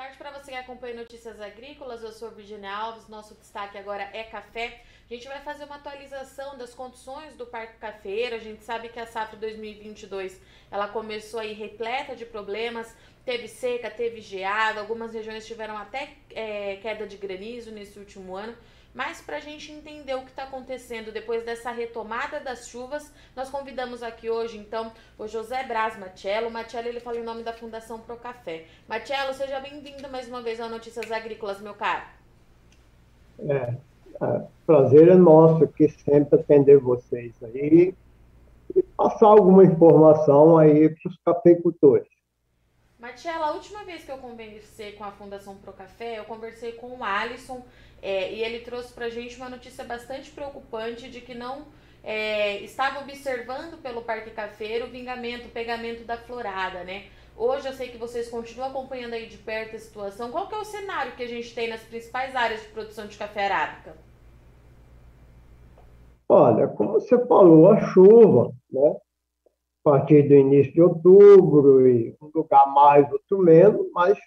tarde para você que acompanha Notícias Agrícolas. Eu sou Virginia Alves, nosso destaque agora é café. A gente vai fazer uma atualização das condições do Parque Cafeiro. A gente sabe que a safra 2022 ela começou aí repleta de problemas, teve seca, teve geada, algumas regiões tiveram até queda de granizo nesse último ano. Mas para a gente entender o que está acontecendo depois dessa retomada das chuvas, nós convidamos aqui hoje, então, o José Braz Machello. O Machello, ele fala em nome da Fundação Procafé. Machello, seja bem-vindo mais uma vez ao Notícias Agrícolas, meu caro. Prazer é nosso aqui sempre atender vocês aí e passar alguma informação aí para os cafeicultores. Machello, a última vez que eu conversei com a Fundação Procafé, eu conversei com o Alisson, e ele trouxe pra gente uma notícia bastante preocupante de que não estava observando pelo Parque Cafeiro o pegamento da florada, né? Hoje eu sei que vocês continuam acompanhando aí de perto a situação. Qual que é o cenário que a gente tem nas principais áreas de produção de café arábica? Olha, como você falou, a chuva, né? A partir do início de outubro, e um lugar mais, outro menos, mas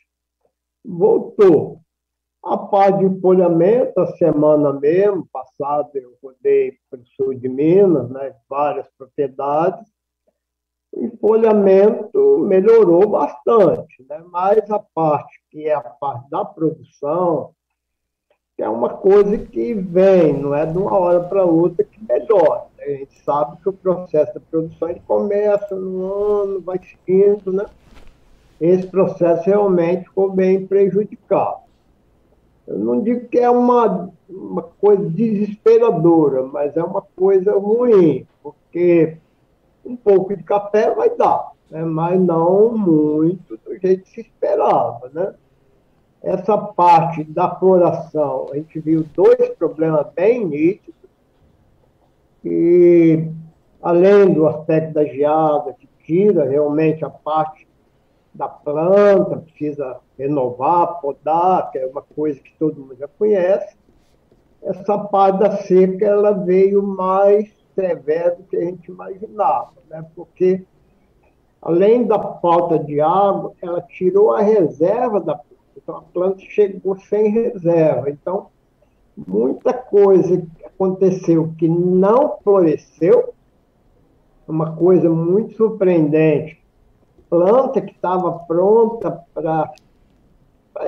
voltou. A parte de folhamento, a semana mesmo, passada, eu rodei para o sul de Minas, né? Várias propriedades. O folhamento melhorou bastante, né? Mas a parte que é a parte da produção, que é uma coisa que vem, não é de uma hora para outra que melhora, né? A gente sabe que o processo da produção ele começa no ano, vai seguindo, né? Esse processo realmente ficou bem prejudicado. Eu não digo que é uma coisa desesperadora, mas é uma coisa ruim, porque um pouco de café vai dar, né? Mas não muito do jeito que se esperava, né? Essa parte da floração, a gente viu dois problemas bem nítidos, e além do aspecto da geada, que tira realmente a parte da planta, precisa renovar, podar, que é uma coisa que todo mundo já conhece. Essa parte da seca ela veio mais severa do que a gente imaginava, né? Porque além da falta de água, ela tirou a reserva da planta. Então, a planta chegou sem reserva. Então, muita coisa aconteceu que não floresceu, uma coisa muito surpreendente. Planta que estava pronta para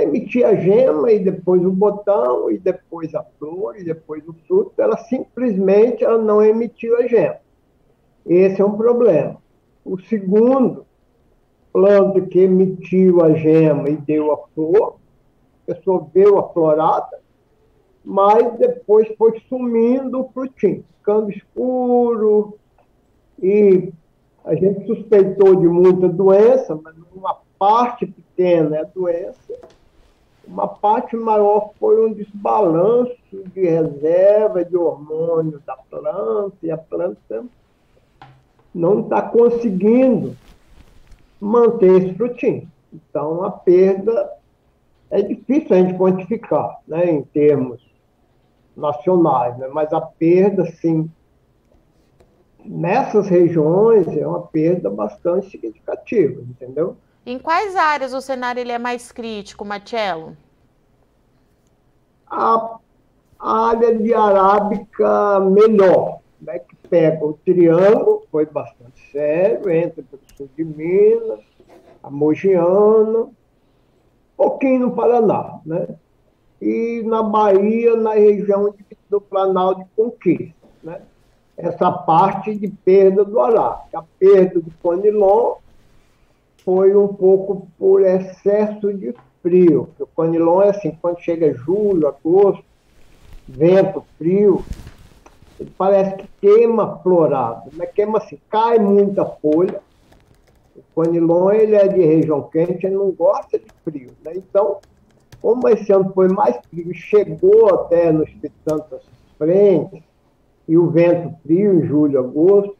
emitir a gema, e depois o botão, e depois a flor, e depois o fruto, ela não emitiu a gema. Esse é um problema. O segundo, planta que emitiu a gema e deu a flor, absorveu a florada, mas depois foi sumindo o frutinho, ficando escuro, e a gente suspeitou de muita doença, mas uma parte pequena é doença, uma parte maior foi um desbalanço de reserva de hormônio da planta, e a planta não está conseguindo manter esse frutinho. Então, a perda é difícil a gente quantificar, né, em termos nacionais, né, mas a perda, sim, nessas regiões é uma perda bastante significativa, entendeu? Em quais áreas o cenário ele é mais crítico, Machello? A área de arábica melhor, né, que pega o triângulo, foi bastante sério, entra para o sul de Minas, a Mogiana, pouquinho no Paraná, né? E na Bahia, na região do Planalto de Conquista, né? Essa parte de perda do arábica. A perda do conilon foi um pouco por excesso de frio. O conilon é assim, quando chega julho, agosto, vento frio, ele parece que queima florado, mas queima assim, cai muita folha. O conilon, ele é de região quente, ele não gosta de frio, né? Então, como esse ano foi mais frio, chegou até no Espírito Santo essas frentes, e o vento frio em julho, agosto,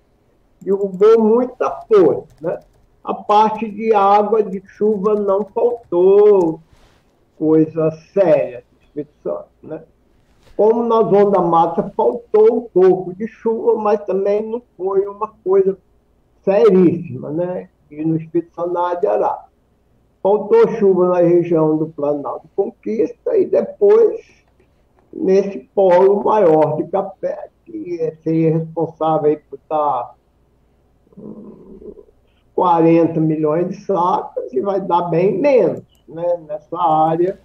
derrubou muita folha, né? A parte de água, de chuva, não faltou coisa séria no Espírito Santo, né? Como na Zona da Mata faltou um pouco de chuva, mas também não foi uma coisa seríssima, né? E no Espírito Santo, na área de Arara. faltou chuva na região do Planalto Conquista e depois nesse polo maior de café, que seria responsável aí por dar 40 milhões de sacas e vai dar bem menos, né, nessa área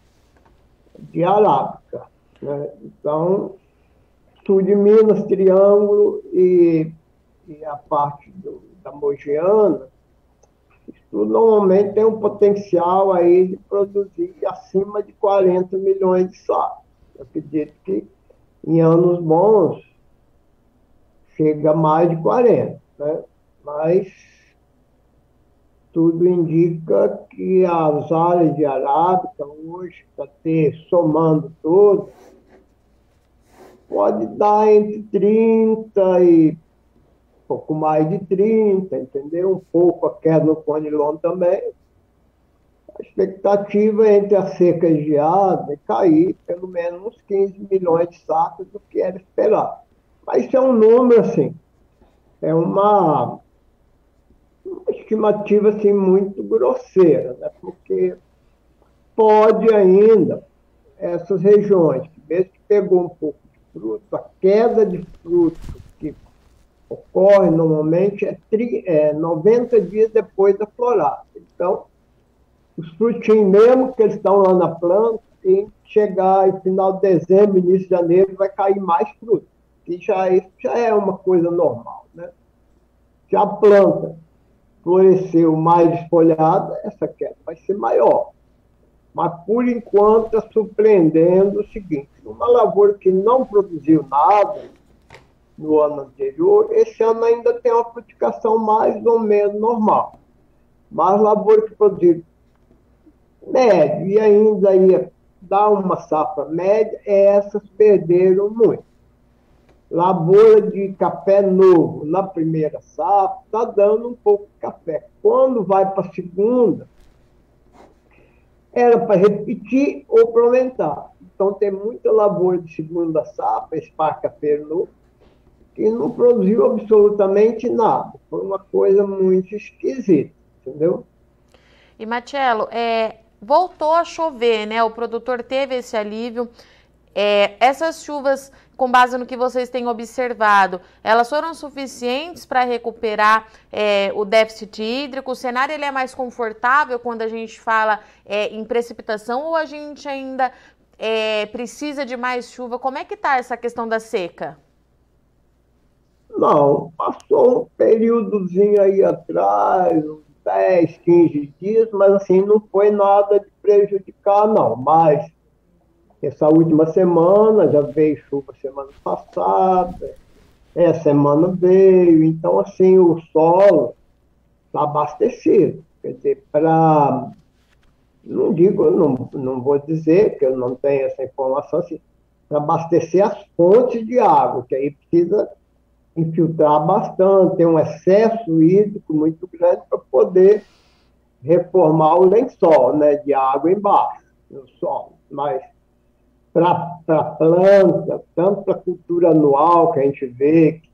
de Arábica, né? Então, sul de Minas, Triângulo e a parte da Mogiana, isso normalmente tem um potencial aí de produzir acima de 40 milhões de sacos. Eu acredito que em anos bons chega a mais de 40, né? Mas tudo indica que as áreas de Arábica hoje, para ter, somando tudo, pode dar entre 30 e pouco mais de 30, entendeu? Um pouco a queda no Conilon também. A expectativa entre a seca e a geada é cair pelo menos uns 15 milhões de sacos do que era esperado. Mas isso é um número, assim, é uma estimativa assim, muito grosseira, né? Porque pode ainda, essas regiões, mesmo que pegou um pouco de fruto, a queda de fruto que ocorre normalmente é 90 dias depois da florada. Então, os frutinhos mesmo que eles estão lá na planta, tem que chegar em final de dezembro, início de janeiro, vai cair mais fruto. E isso já é uma coisa normal, né? Se a planta floresceu mais desfolhada, essa queda vai ser maior. Mas, por enquanto, está surpreendendo o seguinte: uma lavoura que não produziu nada no ano anterior, esse ano ainda tem uma frutificação mais ou menos normal. Mas lavoura que produziu médio e ainda ia dar uma safra média, essas perderam muito. Lavoura de café novo na primeira safra está dando um pouco de café. Quando vai para a segunda, era para repetir ou para aumentar. Então tem muita lavoura de segunda safra, esse parque cafeiro novo, que não produziu absolutamente nada. Foi uma coisa muito esquisita, entendeu? E, Marcelo, voltou a chover, né? O produtor teve esse alívio. Essas chuvas, com base no que vocês têm observado, elas foram suficientes para recuperar o déficit hídrico? O cenário ele é mais confortável quando a gente fala em precipitação ou a gente ainda precisa de mais chuva? Como é que está essa questão da seca? Não, passou um períodozinho aí atrás, uns 10, 15 dias, mas assim, não foi nada de prejudicar, não. Mas essa última semana, já veio chuva semana passada, essa semana veio, então assim, o solo está abastecido. Quer dizer, não vou dizer que eu não tenho essa informação, assim, para abastecer as fontes de água, que aí precisa infiltrar bastante, tem um excesso hídrico muito grande para poder reformar o lençol, né, de água embaixo, no solo. Mas para a planta, tanto para a cultura anual, que a gente vê, que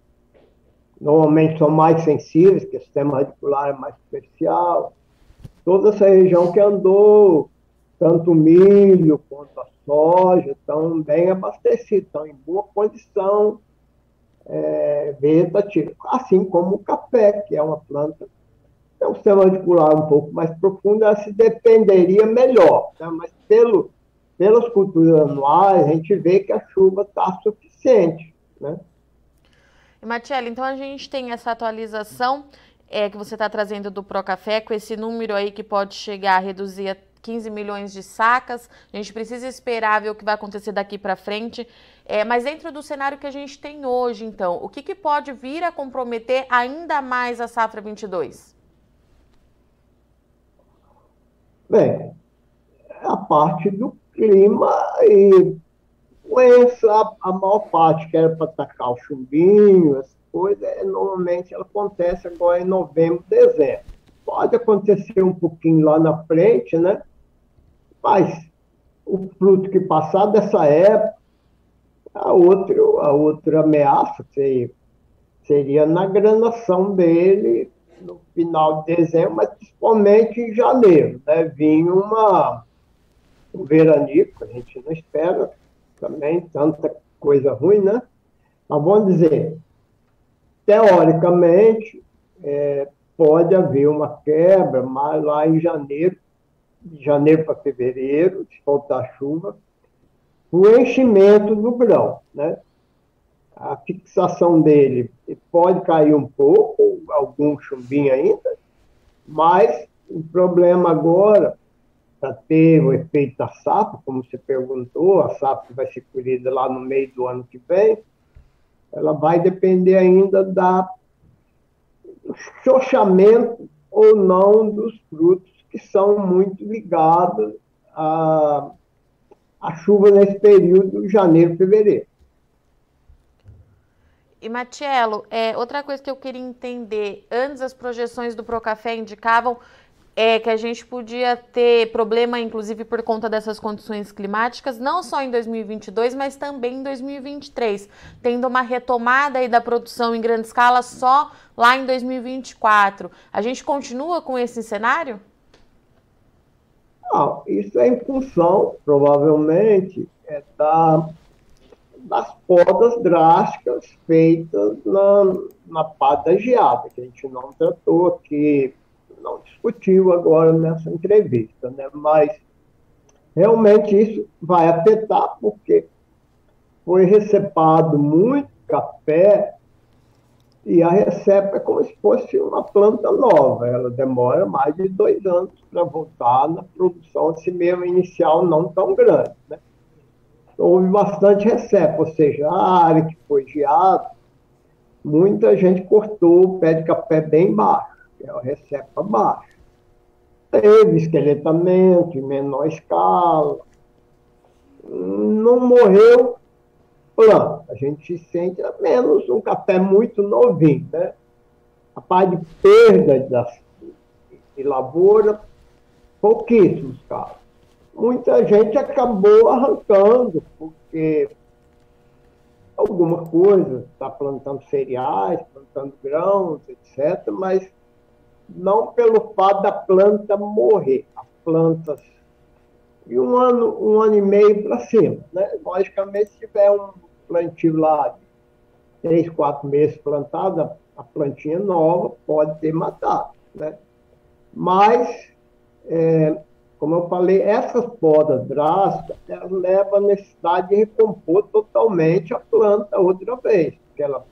normalmente são mais sensíveis, que o sistema radicular é mais superficial, toda essa região que andou, tanto o milho quanto a soja, estão bem abastecidos, estão em boa condição vegetativa, assim como o café, que é uma planta, é um sistema radicular um pouco mais profundo, ela se dependeria melhor, né? Mas pelas culturas anuais, a gente vê que a chuva está suficiente, né? Marcelo, então a gente tem essa atualização que você está trazendo do Procafé, com esse número aí que pode chegar a reduzir a 15 milhões de sacas. A gente precisa esperar ver o que vai acontecer daqui para frente. Mas dentro do cenário que a gente tem hoje, então, o que pode vir a comprometer ainda mais a safra 22? Bem, a parte do clima e doença, a maior parte que era para atacar o chumbinho, essa coisa, normalmente ela acontece agora em novembro, dezembro. Pode acontecer um pouquinho lá na frente, né? Mas o fruto que passar dessa época, a outra ameaça seria na granação dele no final de dezembro, mas principalmente em janeiro, né? Vinha um veranico, a gente não espera também tanta coisa ruim, né? Mas vamos dizer, teoricamente, pode haver uma quebra, mas lá em janeiro, de janeiro para fevereiro, se faltar chuva, o enchimento do grão, né? A fixação dele pode cair um pouco, algum chumbinho ainda, mas o problema agora, para ter o efeito da safra, como você perguntou, a safra vai ser colhida lá no meio do ano que vem, ela vai depender ainda do chochamento ou não dos frutos que são muito ligados à chuva nesse período de janeiro, fevereiro. E, Matiello, outra coisa que eu queria entender, antes as projeções do Procafé indicavam que a gente podia ter problema, inclusive por conta dessas condições climáticas, não só em 2022, mas também em 2023, tendo uma retomada aí da produção em grande escala só lá em 2024. A gente continua com esse cenário? Não, isso é em função, provavelmente, das podas drásticas feitas na parte da geada, que a gente não tratou aqui, não discutiu agora nessa entrevista, né? Mas realmente isso vai afetar, porque foi recepado muito café e a recepa é como se fosse uma planta nova. Ela demora mais de 2 anos para voltar na produção, assim mesmo inicial não tão grande, né? Houve bastante recepa, ou seja, a área que foi geada, muita gente cortou o pé de café bem baixo, que é a recepa baixa. Teve esqueletamento em menor escala, não morreu planta. A gente sente a menos um café muito novinho, né? A parte de perda de lavoura, pouquíssimos casos. Muita gente acabou arrancando, porque alguma coisa, está plantando cereais, plantando grãos, etc., mas não pelo fato da planta morrer. As plantas, de um ano e meio para cima, né? Logicamente, se tiver um plantio lá de 3, 4 meses plantado, a plantinha nova pode ter matado, né? Mas, como eu falei, essas podas drásticas, elas levam a necessidade de recompor totalmente a planta outra vez, porque ela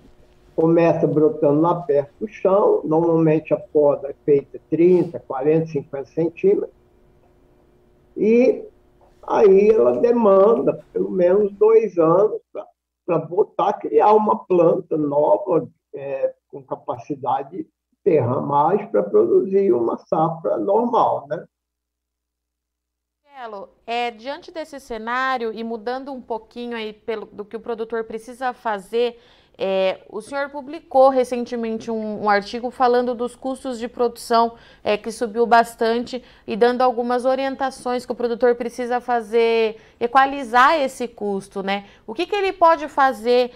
começa brotando lá perto do chão, normalmente a poda é feita 30, 40, 50 centímetros, e aí ela demanda pelo menos 2 anos para voltar a criar uma planta nova, com capacidade de terra mais para produzir uma safra normal, né? Marcelo, diante desse cenário e mudando um pouquinho aí do que o produtor precisa fazer, o senhor publicou recentemente um artigo falando dos custos de produção que subiu bastante e dando algumas orientações que o produtor precisa fazer, equalizar esse custo, né? O que ele pode fazer?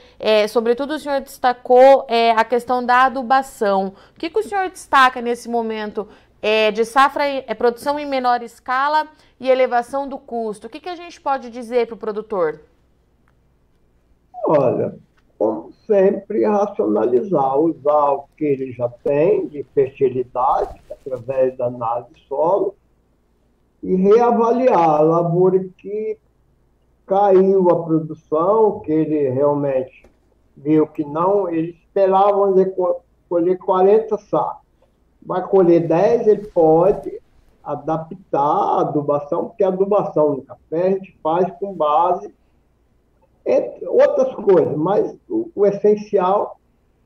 Sobretudo o senhor destacou a questão da adubação. O que o senhor destaca nesse momento? De safra, produção em menor escala e elevação do custo. O que a gente pode dizer para o produtor? Olha, como sempre, racionalizar, usar o que ele já tem de fertilidade, através da análise de solo, e reavaliar a lavoura que caiu a produção, que ele realmente viu que não, ele esperava, vamos dizer, colher 40 sacos. Vai colher 10, ele pode adaptar a adubação, porque a adubação no café a gente faz com base entre outras coisas, mas o essencial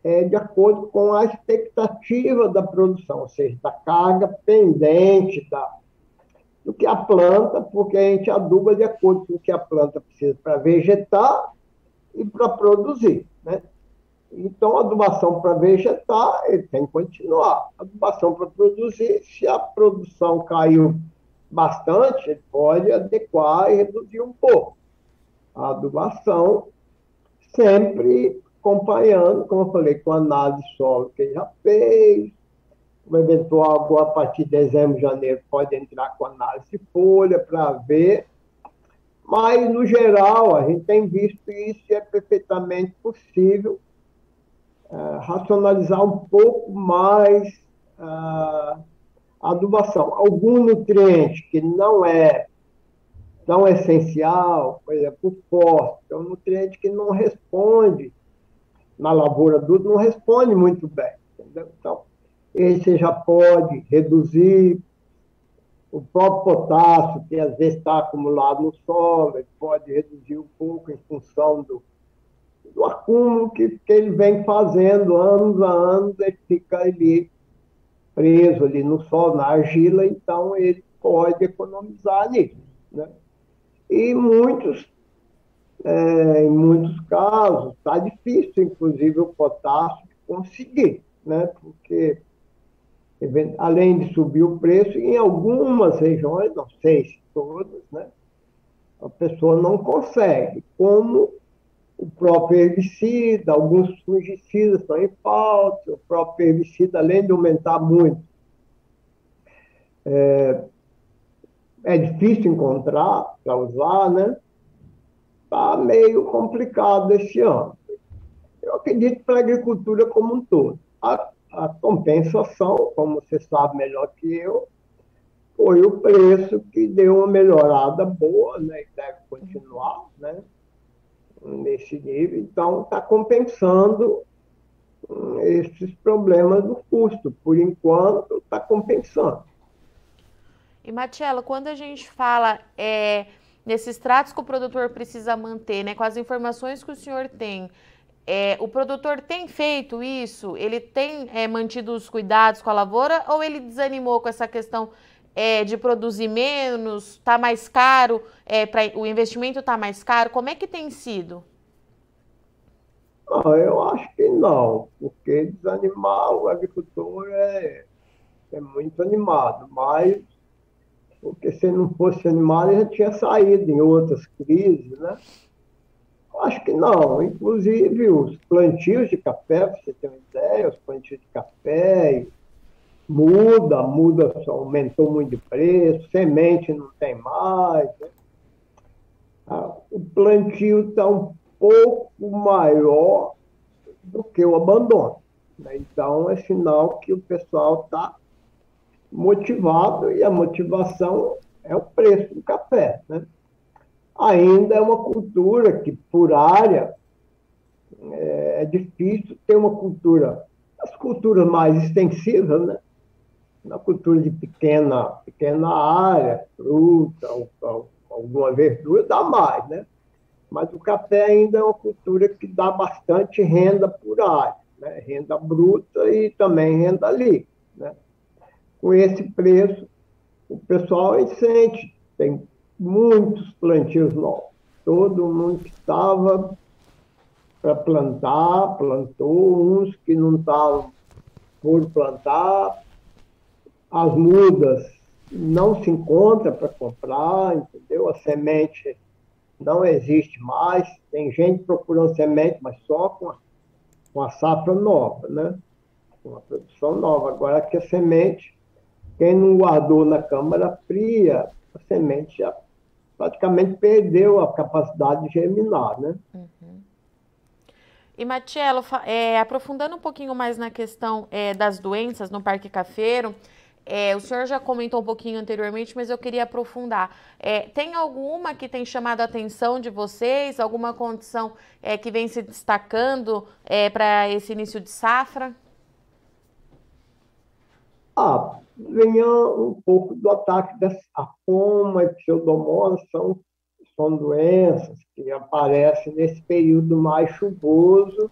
é de acordo com a expectativa da produção, ou seja, da carga pendente do que a planta, porque a gente aduba de acordo com o que a planta precisa para vegetar e para produzir, né? Então, a adubação para vegetar, ele tem que continuar. A adubação para produzir, se a produção caiu bastante, ele pode adequar e reduzir um pouco. A adubação sempre acompanhando, como eu falei, com a análise de solo que ele já fez, O eventual, agora, a partir de dezembro, janeiro, pode entrar com análise de folha para ver. Mas, no geral, a gente tem visto isso e é perfeitamente possível racionalizar um pouco mais a adubação. Algum nutriente que não é tão essencial, por exemplo, o fósforo, é um nutriente que não responde na lavoura adulta, não responde muito bem. Entendeu? Então, esse já pode reduzir. O próprio potássio, que às vezes está acumulado no solo, ele pode reduzir um pouco em função do acúmulo que ele vem fazendo anos a anos, ele fica ali preso ali no solo, na argila, então ele pode economizar nisso. Né? E em muitos casos, está difícil, inclusive, o potássio conseguir, né? Porque além de subir o preço, em algumas regiões, não sei se todas, né, a pessoa não consegue, como o próprio herbicida, alguns fungicidas estão em falta, o próprio herbicida, além de aumentar muito, é difícil encontrar para usar, né? Está meio complicado esse ano. Eu acredito para a agricultura como um todo. A compensação, como você sabe melhor que eu, foi o preço que deu uma melhorada boa, né, e deve continuar, né, nesse nível. Então, está compensando esses problemas do custo. Por enquanto, está compensando. E, Matiela, quando a gente fala nesses tratos que o produtor precisa manter, né, com as informações que o senhor tem, o produtor tem feito isso? Ele tem mantido os cuidados com a lavoura ou ele desanimou com essa questão de produzir menos, está mais caro, o investimento está mais caro? Como é que tem sido? Não, eu acho que não, porque desanimar o agricultor é muito animado, mas porque se não fosse animado, ele já tinha saído em outras crises, né? Acho que não. Inclusive, os plantios de café, para você ter uma ideia, os plantios de café muda, aumentou muito de preço, semente não tem mais. Né? O plantio está um pouco maior do que o abandono. Né? Então, é sinal que o pessoal está motivado e a motivação é o preço do café. Né? Ainda é uma cultura que, por área, é difícil ter uma cultura, as culturas mais extensivas, né? Na cultura de pequena área, fruta, ou alguma verdura, dá mais, né? Mas o café ainda é uma cultura que dá bastante renda por área, né? Renda bruta e também renda livre, né? Com esse preço, o pessoal sente, tem muitos plantios novos. Todo mundo que estava para plantar, plantou, uns que não estavam por plantar, as mudas não se encontra para comprar, entendeu? A semente não existe mais, tem gente procurando semente, mas só com a safra nova, né? Com a produção nova. Agora que a semente, quem não guardou na câmara fria, a semente já praticamente perdeu a capacidade de germinar, né? E, Matielo, aprofundando um pouquinho mais na questão das doenças no Parque Cafeiro, o senhor já comentou um pouquinho anteriormente, mas eu queria aprofundar. Tem alguma que tem chamado a atenção de vocês? Alguma condição que vem se destacando para esse início de safra? Venha um pouco do ataque da foma e pseudomonas, são doenças que aparecem nesse período mais chuvoso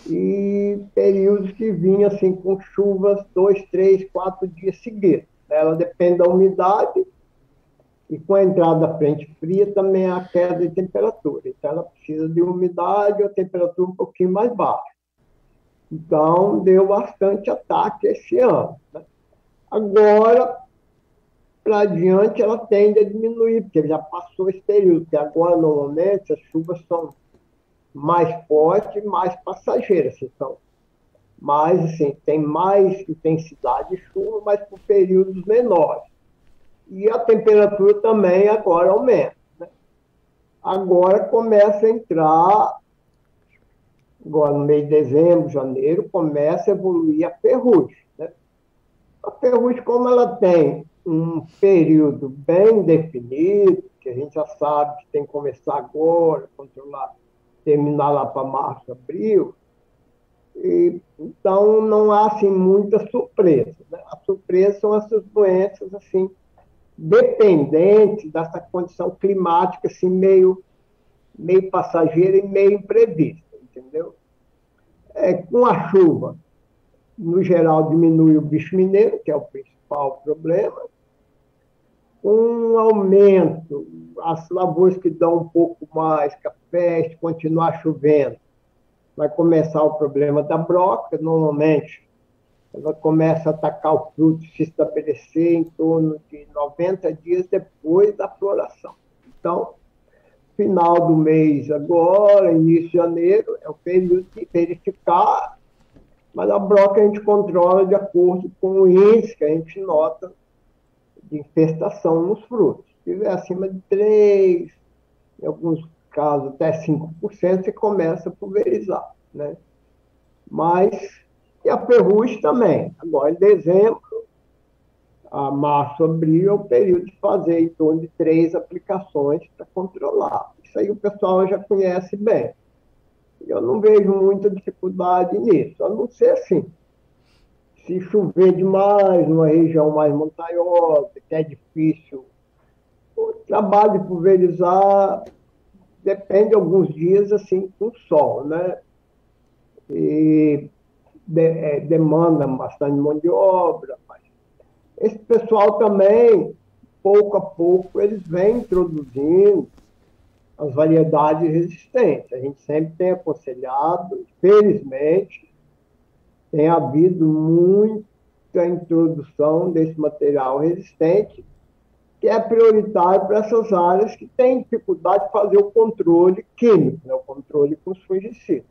e períodos que vinham assim, com chuvas 2, 3, 4 dias seguidos. Ela depende da umidade e com a entrada da frente fria também há queda de temperatura. Então ela precisa de umidade ou temperatura um pouquinho mais baixa. Então deu bastante ataque esse ano. Né? Agora, para adiante, ela tende a diminuir, porque já passou esse período, porque agora, normalmente, as chuvas são mais fortes e mais passageiras, são mas assim, tem mais intensidade de chuva, mas por períodos menores. E a temperatura também agora aumenta. Agora começa a entrar, agora no mês de dezembro, janeiro, começa a evoluir a ferrugem. Né? A ferrugem, como ela tem um período bem definido, que a gente já sabe que tem que começar agora, controlar, terminar lá para março, abril, e, então não há assim, muita surpresa. Né? A surpresa são essas doenças assim, dependentes dessa condição climática assim, meio passageira e meio imprevista, entendeu? Com a chuva, no geral, diminui o bicho mineiro, que é o principal problema. Um aumento, as lavouras que dão um pouco mais café, se continuar chovendo, vai começar o problema da broca. Normalmente, ela começa a atacar o fruto, se estabelecer em torno de 90 dias depois da floração. Então, final do mês agora, início de janeiro, é o período de verificar, mas a broca a gente controla de acordo com o índice que a gente nota de infestação nos frutos. Se estiver acima de 3, em alguns casos até 5%, você começa a pulverizar. Né? Mas, e a ferrugem também. Agora, em dezembro, a março, abril, é o período de fazer em torno de 3 aplicações para controlar. Isso aí o pessoal já conhece bem. Eu não vejo muita dificuldade nisso, a não ser assim. Se chover demais numa região mais montanhosa, que é difícil, o trabalho de pulverizar depende alguns dias assim com sol, né? E demanda bastante mão de obra. Mas esse pessoal também, pouco a pouco, eles vêm introduzindo as variedades resistentes. A gente sempre tem aconselhado, felizmente, tem havido muita introdução desse material resistente, que é prioritário para essas áreas que têm dificuldade de fazer o controle químico, né? O controle com os fungicidas.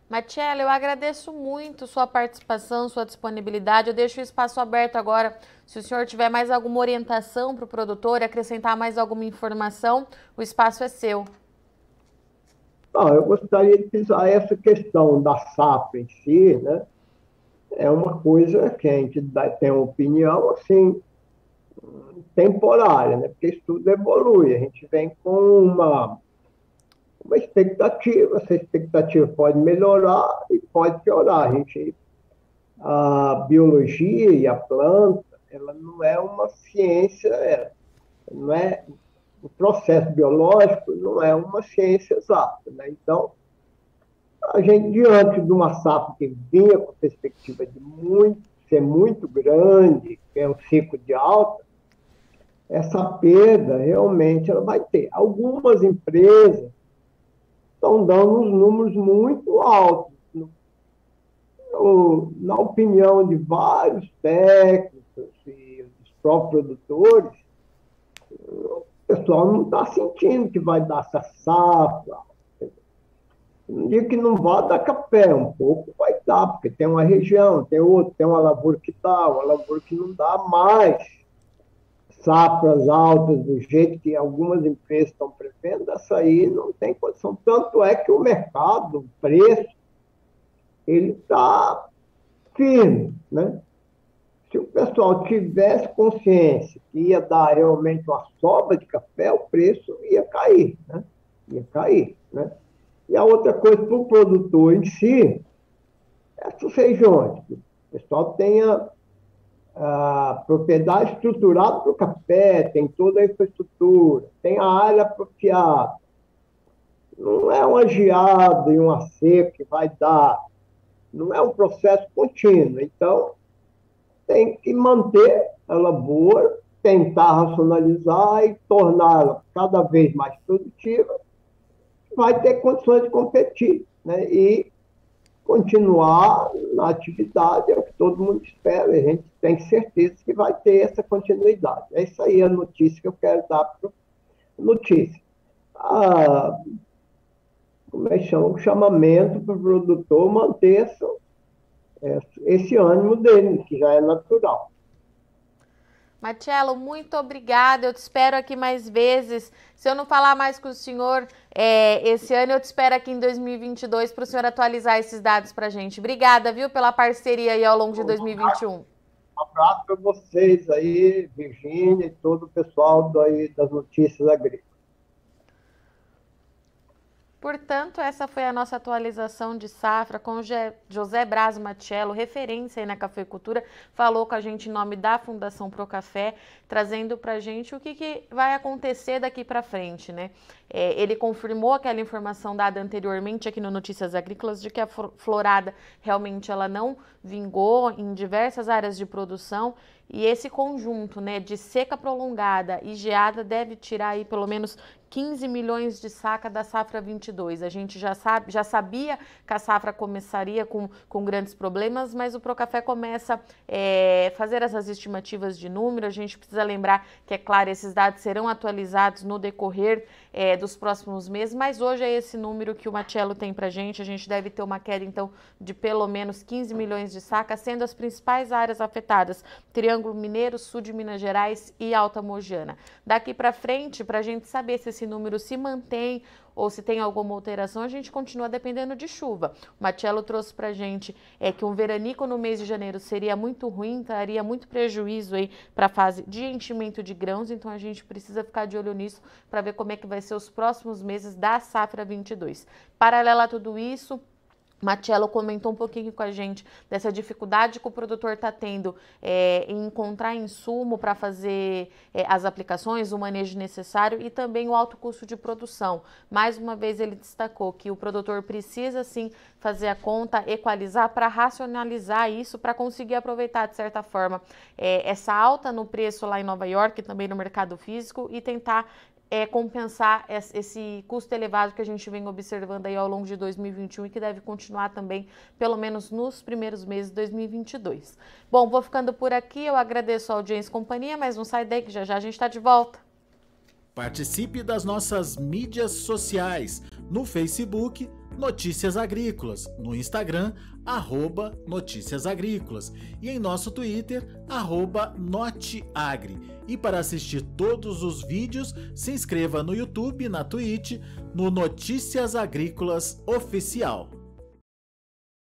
Marcelo, eu agradeço muito sua participação, sua disponibilidade. Eu deixo o espaço aberto agora. Se o senhor tiver mais alguma orientação para o produtor, acrescentar mais alguma informação, o espaço é seu. Eu gostaria de pisar essa questão da safra em si, né? É uma coisa que a gente tem uma opinião assim, temporária, né? Porque isso tudo evolui. A gente vem com uma expectativa, essa expectativa pode melhorar e pode piorar. A biologia e a planta, ela não é uma ciência, não é, o processo biológico não é uma ciência exata, né? Então, a gente, diante de uma safra que vinha com perspectiva de ser muito grande, que é um ciclo de alta, essa perda realmente ela vai ter. Algumas empresas estão dando uns números muito altos. Na opinião de vários técnicos e dos próprios produtores, o pessoal não está sentindo que vai dar essa safra. Não digo que não vai dar café, um pouco vai dar, porque tem uma região, tem outra, tem uma lavoura que dá, uma lavoura que não dá mais safras altas do jeito que algumas empresas estão prevendo, essa aí não tem condição. Tanto é que o mercado, o preço, ele está firme, né? Se o pessoal tivesse consciência que ia dar realmente uma sobra de café, o preço ia cair, né? Ia cair, né? E a outra coisa para o produtor em si, essas regiões, que o pessoal tenha a propriedade estruturada para o café, tem toda a infraestrutura, tem a área apropriada. Não é uma geada e uma seca que vai dar, não é um processo contínuo. Então, tem que manter a lavoura, tentar racionalizar e torná-la cada vez mais produtiva, vai ter condições de competir, né? E continuar na atividade, é o que todo mundo espera, a gente tem certeza que vai ter essa continuidade. É isso aí a notícia que eu quero dar para notícia. como é que chama, um chamamento para o produtor manter esse ânimo dele, que já é natural. Marcelo, muito obrigada. Eu te espero aqui mais vezes. Se eu não falar mais com o senhor esse ano, eu te espero aqui em 2022 para o senhor atualizar esses dados para a gente. Obrigada, viu, pela parceria aí ao longo de 2021. Um abraço para vocês aí, Virgínia e todo o pessoal das Notícias Agrícolas. Portanto, essa foi a nossa atualização de safra com José Braz Marcelo, referência aí na cafeicultura, falou com a gente em nome da Fundação Procafé, trazendo para a gente o que vai acontecer daqui para frente, né? Ele confirmou aquela informação dada anteriormente aqui no Notícias Agrícolas de que a florada realmente ela não vingou em diversas áreas de produção. E esse conjunto, né, de seca prolongada e geada deve tirar aí pelo menos 15 milhões de saca da safra 22. A gente já sabia que a safra começaria com grandes problemas, mas o Procafé começa a fazer essas estimativas de número. A gente precisa lembrar que, é claro, esses dados serão atualizados no decorrer dos próximos meses, mas hoje é esse número que o Marcelo tem para a gente deve ter uma queda, então, de pelo menos 15 milhões de sacas, sendo as principais áreas afetadas, Triângulo Mineiro, sul de Minas Gerais e Alta Mogiana. Daqui para frente, para a gente saber se esse número se mantém ou se tem alguma alteração, a gente continua dependendo de chuva. O Marcelo trouxe para a gente que um veranico no mês de janeiro seria muito ruim, traria muito prejuízo aí para a fase de enchimento de grãos, então a gente precisa ficar de olho nisso para ver como é que vai ser os próximos meses da safra 22. Paralelo a tudo isso, Marcelo comentou um pouquinho com a gente dessa dificuldade que o produtor está tendo em encontrar insumo para fazer as aplicações, o manejo necessário e também o alto custo de produção. Mais uma vez ele destacou que o produtor precisa sim fazer a conta, equalizar para racionalizar isso, para conseguir aproveitar de certa forma essa alta no preço lá em Nova York, também no mercado físico e tentar compensar esse custo elevado que a gente vem observando aí ao longo de 2021 e que deve continuar também, pelo menos nos primeiros meses de 2022. Bom, vou ficando por aqui, eu agradeço a audiência e companhia, mas não sai daí que já já a gente está de volta. Participe das nossas mídias sociais, no Facebook, Notícias Agrícolas, no Instagram, @Notícias Agrícolas e em nosso Twitter, @Noteagri. E para assistir todos os vídeos, se inscreva no YouTube, na Twitch, no Notícias Agrícolas Oficial.